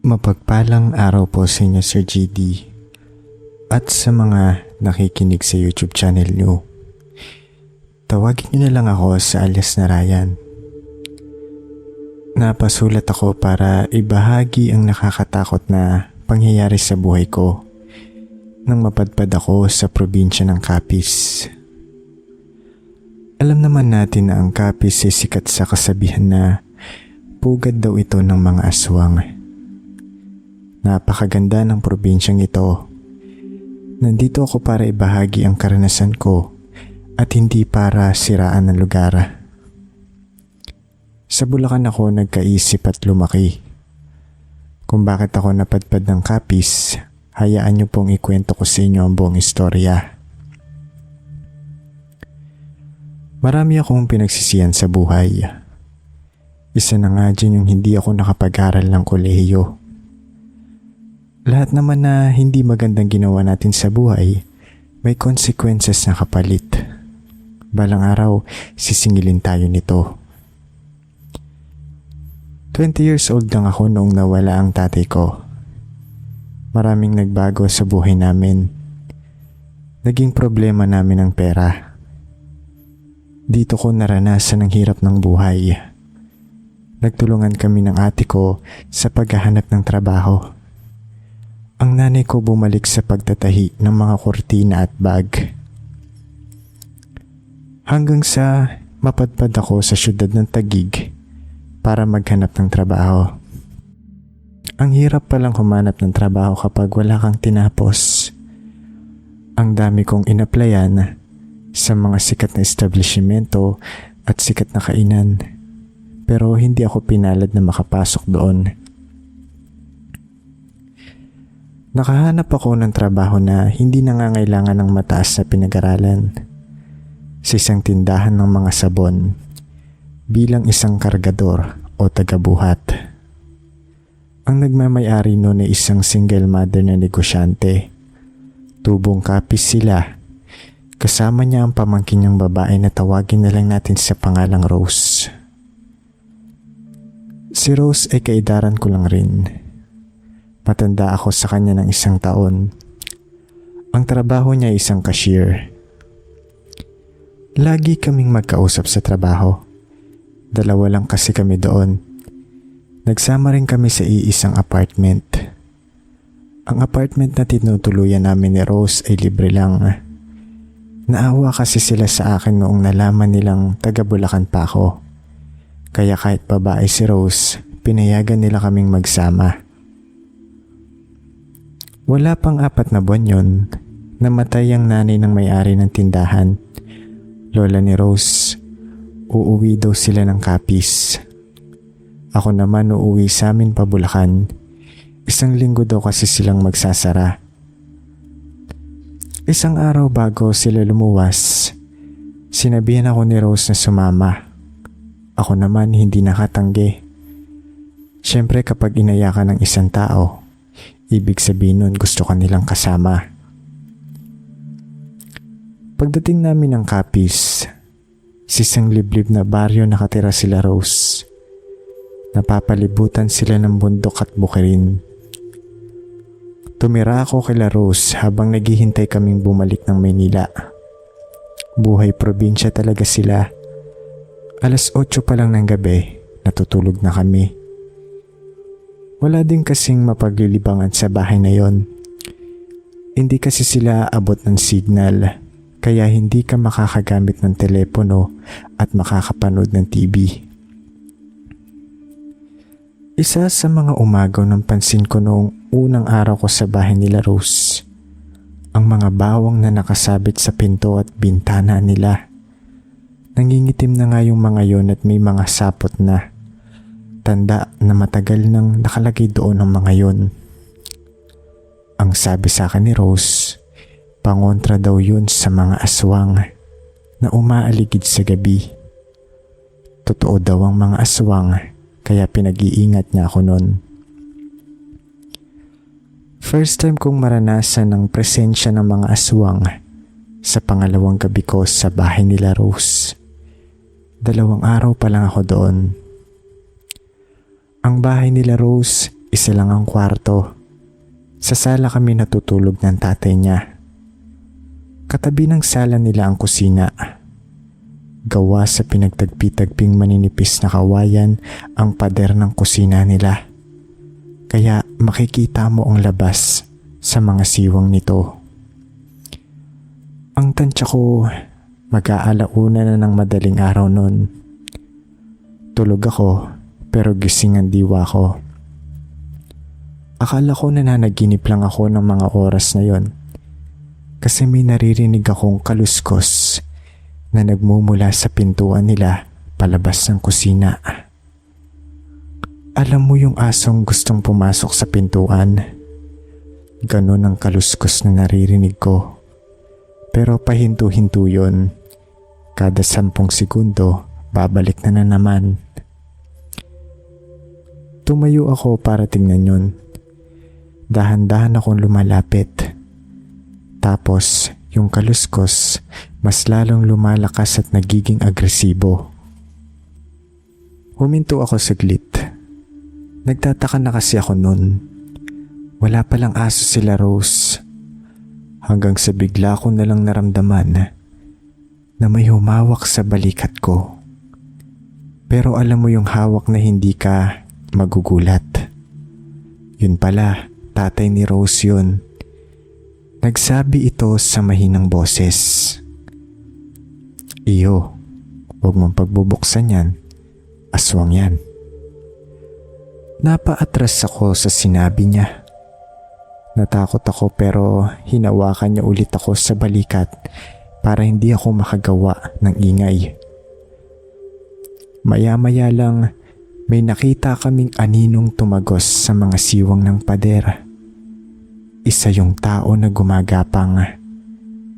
Mapagpalang araw po sa inyo, Sir GD, at sa mga nakikinig sa YouTube channel nyo. Tawagin nyo na lang ako sa alias na Ryan. Napasulat ako para ibahagi ang nakakatakot na pangyayari sa buhay ko nang mapadpad ako sa probinsya ng Capiz. Alam naman natin na ang Capiz ay sikat sa kasabihan na pugad daw ito ng mga aswang. Napakaganda ng probinsyang ito. Nandito ako para ibahagi ang karanasan ko at hindi para siraan ng lugar. Sa Bulacan ako nagkaisip at lumaki. Kung bakit ako napadpad ng Capiz, hayaan niyo pong ikwento ko sa inyo ang buong istorya. Marami akong pinagsisihan sa buhay. Isa na nga dyan yung hindi ako nakapag-aral ng kolehiyo. Lahat naman na hindi magandang ginawa natin sa buhay, may consequences na kapalit. Balang araw, sisingilin tayo nito. 20 years old lang ako noong nawala ang tatay ko. Maraming nagbago sa buhay namin. Naging problema namin ang pera. Dito ko naranasan ang hirap ng buhay. Nagtulungan kami ng ate ko sa paghahanap ng trabaho. Ang nanay ko bumalik sa pagtatahi ng mga kurtina at bag. Hanggang sa mapadpad ako sa syudad ng Taguig para maghanap ng trabaho. Ang hirap palang humanap ng trabaho kapag wala kang tinapos. Ang dami kong inaplayan sa mga sikat na establishmento at sikat na kainan, pero hindi ako pinalad na makapasok doon. Nakahanap ako ng trabaho na hindi nangangailangan ng mataas na pinag-aralan. Sa isang tindahan ng mga sabon bilang isang kargador o tagabuhat. Ang nagmamay-ari noon ay isang single mother na negosyante. Tubong Capiz sila. Kasama niya ang pamangkin niyang babae na tawagin na lang natin sa pangalang Rose. Si Rose ay kaedaran ko lang rin. Matanda ako sa kanya ng 1 taon. Ang trabaho niya ay isang cashier. Lagi kaming magkausap sa trabaho. 2 lang kasi kami doon. Nagsama rin kami sa iisang apartment. Ang apartment na tinutuluyan namin ni Rose ay libre lang. Naawa kasi sila sa akin noong nalaman nilang taga Bulacan pa ako. Kaya kahit babae si Rose, pinayagan nila kaming magsama. Wala pang 4 na buwan yun, namatay ang nanay ng may-ari ng tindahan. Lola ni Rose, uuwi daw sila ng Capiz. Ako naman uuwi sa amin pa Bulacan. 1 linggo daw kasi silang magsasara. 1 araw bago sila lumuwas, sinabihan ako ni Rose na sumama. Ako naman hindi nakatanggi. Siyempre kapag inaya ka ng isang tao, ibig sabihin nun gusto ka nilang kasama. Pagdating namin ng Capiz, sa isang liblib na baryo nakatira sila Rose. Napapalibutan sila ng bundok at bukirin. Tumira ako kila Rose habang naghihintay kaming bumalik ng Maynila. Buhay probinsya talaga sila. 8:00 pa lang ng gabi, natutulog na kami. Wala din kasing mapaglilibangan sa bahay na yon. Hindi kasi sila abot ng signal, kaya hindi ka makakagamit ng telepono at makakapanood ng TV. Isa sa mga umagaw ng pansin ko noong unang araw ko sa bahay nila Rose, ang mga bawang na nakasabit sa pinto at bintana nila. Nangingitim na nga yung mga yon at may mga sapot na. Tanda na matagal nang nakalagay doon ang mga yon. Ang sabi sa akin ni Rose, pangontra daw yun sa mga aswang na umaaligid sa gabi. Totoo daw ang mga aswang, kaya pinag-iingat niya ako noon. First time kong maranasan ang presensya ng mga aswang sa pangalawang gabi ko sa bahay nila Rose. 2 araw pa lang ako doon. Ang bahay nila Rose Isa lang ang kwarto. Sa sala kami natutulog ng tatay niya. Katabi ng sala nila ang kusina. Gawa sa pinagtagpi-tagping maninipis na kawayan ang pader ng kusina nila. Kaya makikita mo ang labas sa mga siwang nito. Ang tansya ko, mag-aalauna na ng madaling araw noon. Tulog ako pero gising ang diwa ko. Akala ko nananaginip lang ako ng mga oras na yon kasi may naririnig akong kaluskos na nagmumula sa pintuan nila palabas ng kusina. Alam mo yung asong gustong pumasok sa pintuan? Ganon ang kaluskos na naririnig ko. Pero pahinto-hinto yun. Kada 10 segundo, babalik na naman. Tumayo ako para tingnan yun. Dahan-dahan akong lumalapit. Tapos, yung kaluskos, mas lalong lumalakas at nagiging agresibo. Huminto ako saglit. Nagtataka na kasi ako nun. Wala palang aso sila Rose. Hanggang sa bigla ko nalang naramdaman na may humawak sa balikat ko. Pero alam mo yung hawak na hindi ka magugulat. Yun pala, tatay ni Rose yun. Nagsabi ito sa mahinang boses. Iyo, huwag mong pagbubuksan yan. Aswang yan. Napaatras ako sa sinabi niya. Natakot ako pero hinawakan niya ulit ako sa balikat para hindi ako makagawa ng ingay. Maya-maya lang may nakita kaming aninong tumagos sa mga siwang ng pader. Isa yung tao na gumagapang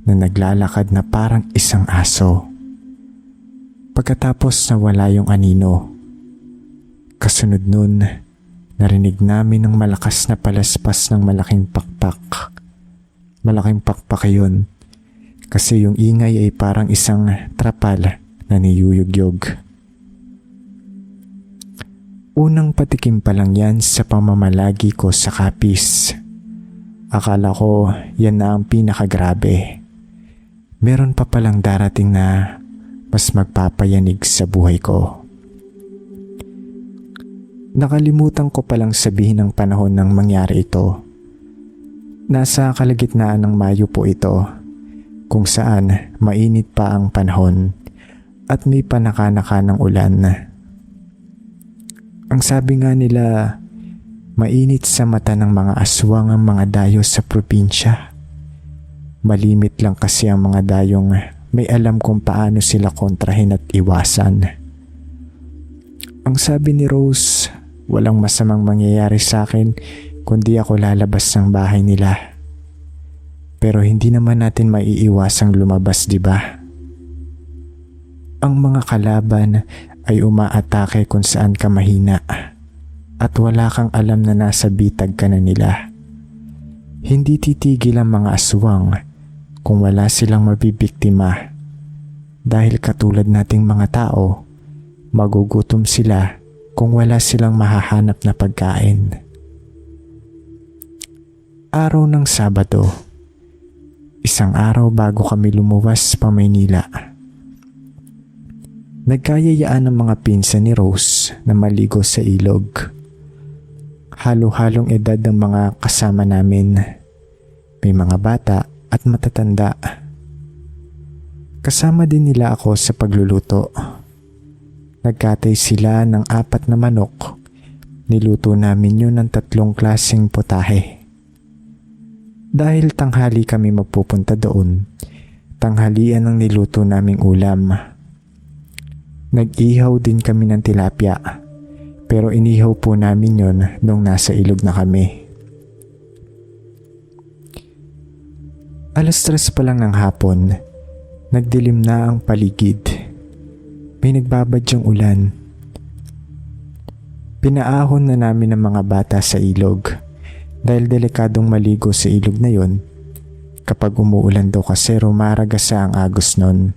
na naglalakad na parang isang aso. Pagkatapos nawala yung anino. Kasunod nun, narinig namin ng malakas na palaspas ng malaking pakpak. Malaking pakpak yun kasi yung ingay ay parang isang trapal na niyuyugyog. Unang patikim pa lang yan sa pamamalagi ko sa Capiz. Akala ko yan na ang pinakagrabe. Meron pa palang darating na mas magpapayanig sa buhay ko. Nakalimutan ko palang sabihin ng panahon ng mangyari ito. Nasa kalagitnaan ng Mayo po ito, kung saan mainit pa ang panahon at may panaka-naka ng ulan. Ang sabi nga nila, mainit sa mata ng mga aswang ang mga dayo sa probinsya. Malimit lang kasi ang mga dayong may alam kung paano sila kontrahin at iwasan. Ang sabi ni Rose, walang masamang mangyayari sa akin kundi ako lalabas ng bahay nila. Pero hindi naman natin maiiwasang lumabas, di ba? Ang mga kalaban ay umaatake kung saan ka mahina at wala kang alam na nasa bitag ka na nila. Hindi titigil ang mga aswang kung wala silang mabibiktima. Dahil katulad nating mga tao, magugutom sila kung wala silang mahahanap na pagkain. Araw ng Sabado, isang araw bago kami lumuwas pa Maynila. Nagkayayaan ng mga pinsan ni Rose na maligo sa ilog. Halo-halong edad ng mga kasama namin. May mga bata at matatanda. Kasama din nila ako sa pagluluto. Nagkatay sila ng 4 na manok. Niluto namin yun ng 3 klaseng potahe. Dahil tanghali kami magpupunta doon, tanghalian ang niluto naming ulam. Nag-ihaw din kami ng tilapia, pero inihaw po namin yon nung nasa ilog na kami. 3:00 pa lang ng hapon, nagdilim na ang paligid. May nagbabadyang ulan. Pinaahon na namin ang mga bata sa ilog dahil delikadong maligo sa ilog na yon. Kapag umuulan daw kasi rumaragasa ang agos nun.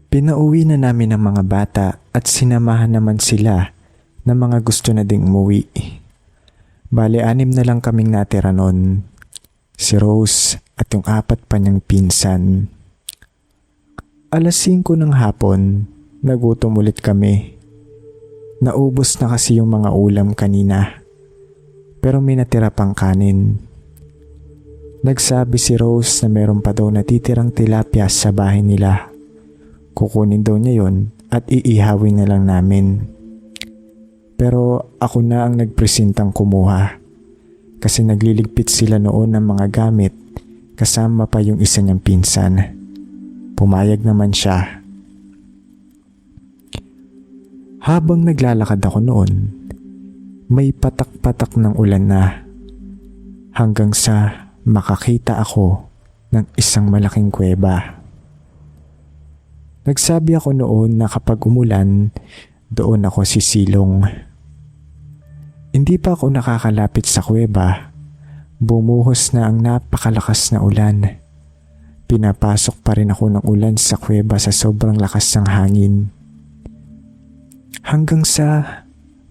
Pinauwi na namin ang mga bata at sinamahan naman sila na mga gusto na ding umuwi. Bale 6 na lang kaming natira nun. Si Rose at yung 4 pa niyang pinsan. Alas 5 ng hapon, nagutom ulit kami. Naubos na kasi yung mga ulam kanina. Pero may natira pang kanin. Nagsabi si Rose na meron pa daw natitirang tilapia sa bahay nila. Kukunin daw niya yon at iihawin na lang namin. Pero ako na ang nagpresentang kumuha. Kasi nagliligpit sila noon ng mga gamit kasama pa yung isa niyang pinsan. Pumayag naman siya. Habang naglalakad ako noon, may patak-patak ng ulan na hanggang sa makakita ako ng isang malaking kuweba. Nagsabi ako noon na kapag umulan, doon ako sisilong. Hindi pa ako nakakalapit sa kuweba, bumuhos na ang napakalakas na ulan. Pinapasok pa rin ako ng ulan sa kuweba sa sobrang lakas ng hangin. Hanggang sa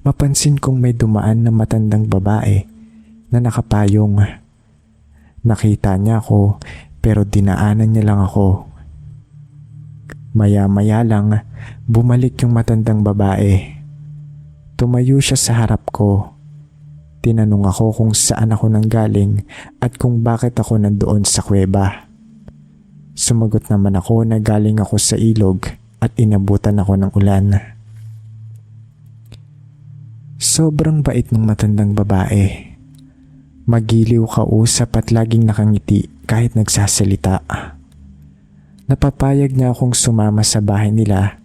mapansin kong may dumaan na matandang babae na nakapayong. Nakita niya ako pero dinaanan niya lang ako. Maya-maya lang bumalik yung matandang babae. Tumayo siya sa harap ko. Tinanong ako kung saan ako nanggaling at kung bakit ako nandoon sa kuweba. Sumagot naman ako na galing ako sa ilog at inabutan ako ng ulan. Sobrang bait ng matandang babae. Magiliw kausap at laging nakangiti kahit nagsasalita. Napapayag niya akong sumama sa bahay nila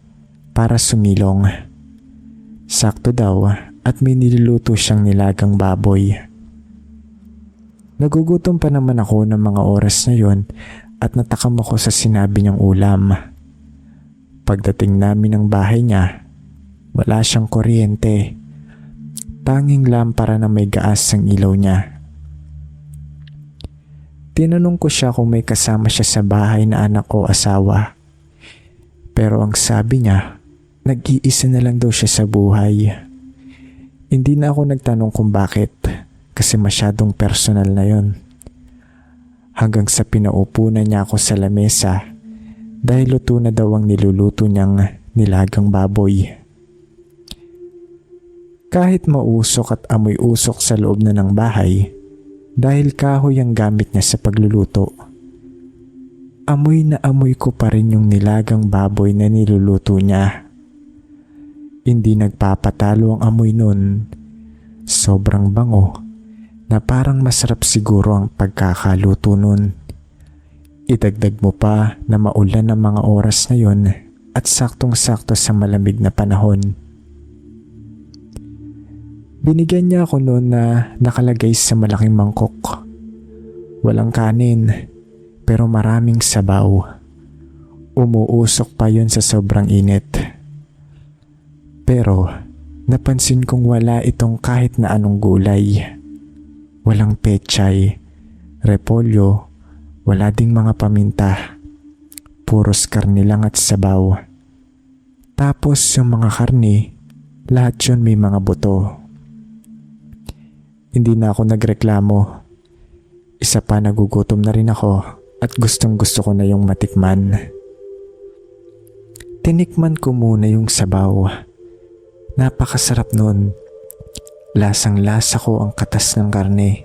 para sumilong. Sakto daw at may niluluto siyang nilagang baboy. Nagugutom pa naman ako ng mga oras na yon at natakam ako sa sinabi niyang ulam. Pagdating namin ng bahay niya, wala siyang kuryente. Tanging lampara na may gaas ang ilaw niya. Tinanong ko siya kung may kasama siya sa bahay na anak o asawa. Pero ang sabi niya, nag-iisa na lang daw siya sa buhay. Hindi na ako nagtanong kung bakit kasi masyadong personal na yon. Hanggang sa pinaupo na niya ako sa lamesa dahil luto na daw ang niluluto niyang nilagang baboy. Kahit mausok at amoy usok sa loob na ng bahay dahil kahoy ang gamit niya sa pagluluto, amoy na amoy ko pa rin yung nilagang baboy na niluluto niya. Hindi nagpapatalo ang amoy nun. Sobrang bango na parang masarap siguro ang pagkakaluto nun. Idagdag mo pa na maulan ang mga oras na yon at saktong-sakto sa malamig na panahon. Binigyan niya ako noon na nakalagay sa malaking mangkok. Walang kanin pero maraming sabaw. Umuusok pa yon sa sobrang init. Pero napansin kong wala itong kahit na anong gulay. Walang pechay, repolyo, wala ding mga paminta. Puros karne lang at sabaw. Tapos yung mga karne, lahat yun may mga buto. Hindi na ako nagreklamo. Isa pa nagugutom na rin ako at gustong gusto ko na yung matikman. Tinikman ko muna yung sabaw. Napakasarap nun. Lasang-lasa ko ang katas ng karne.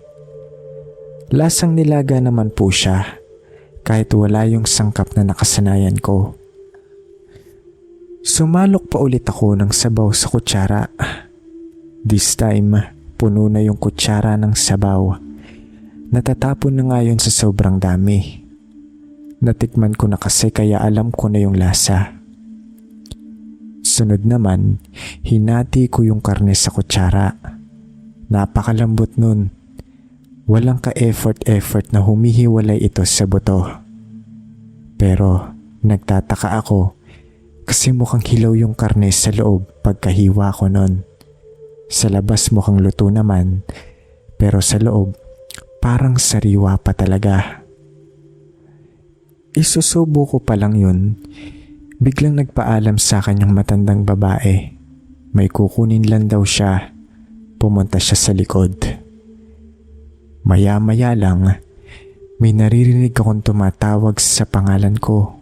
Lasang nilaga naman po siya kahit wala yung sangkap na nakasanayan ko. Sumalok pa ulit ako ng sabaw sa kutsara. This time, puno na yung kutsara ng sabaw. Natatapon na nga yun sa sobrang dami. Natikman ko na kasi kaya alam ko na yung lasa. Sunod naman, hinati ko yung karne sa kutsara. Napakalambot nun. Walang ka-effort na humihiwalay ito sa buto. Pero nagtataka ako kasi mukhang hilaw yung karne sa loob pagkahiwa ko nun. Sa labas mukhang luto naman, pero sa loob parang sariwa pa talaga. Isusubo ko pa lang yun, biglang nagpaalam sa akin yung matandang babae. May kukunin lang daw siya. Pumunta siya sa likod. Maya-maya lang, may naririnig akong tumatawag sa pangalan ko.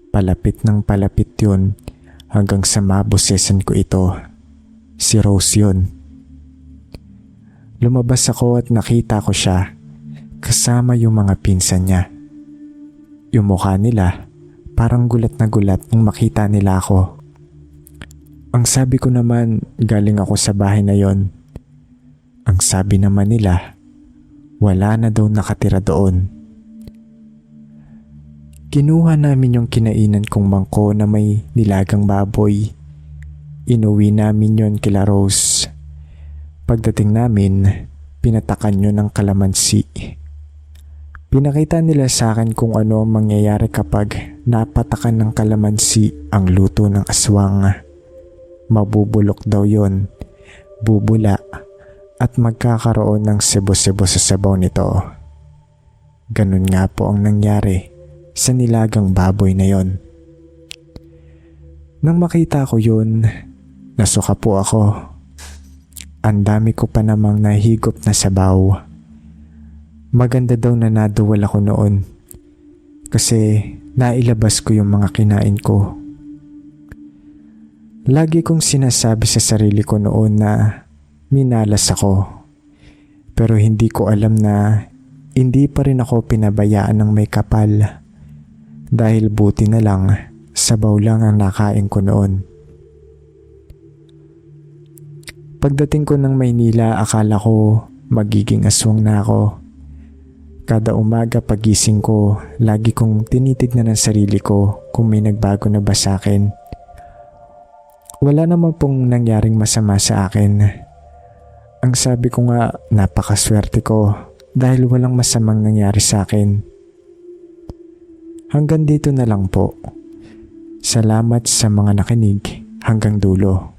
Palapit ng palapit yun hanggang sa mabosesan ko ito. Si Rose yun. Lumabas ako at nakita ko siya kasama yung mga pinsan niya. Yung mukha nila parang gulat na gulat nung makita nila ako. Ang sabi ko naman, galing ako sa bahay na yon. Ang sabi naman nila, wala na daw nakatira doon. Kinuha namin yung kinainan kong mangko na may nilagang baboy. Inuwi namin yon kila Rose. Pagdating namin, pinatakan yun ng kalamansi. Pinakita nila sa akin kung ano ang mangyayari kapag napatakan ng kalamansi ang luto ng aswang. Mabubulok daw yon, bubula, at magkakaroon ng sebo-sebo sa sabaw nito. Ganun nga po ang nangyari sa nilagang baboy na yon. Nang makita ko yun, nasuka po ako. Ang dami ko pa namang nahigop na sabaw. Maganda daw na naduwal ako noon kasi nailabas ko yung mga kinain ko. Lagi kong sinasabi sa sarili ko noon na minalas ako. Pero hindi ko alam na hindi pa rin ako pinabayaan ng may kapal. Dahil buti na lang, sabaw lang ang nakain ko noon. Pagdating ko ng Maynila, akala ko magiging aswang na ako. Kada umaga pagising ko, lagi kong tinitignan ang sarili ko kung may nagbago na ba sa akin. Wala naman pong nangyaring masama sa akin. Ang sabi ko nga, napakaswerte ko dahil walang masamang nangyari sa akin. Hanggang dito na lang po. Salamat sa mga nakinig hanggang dulo.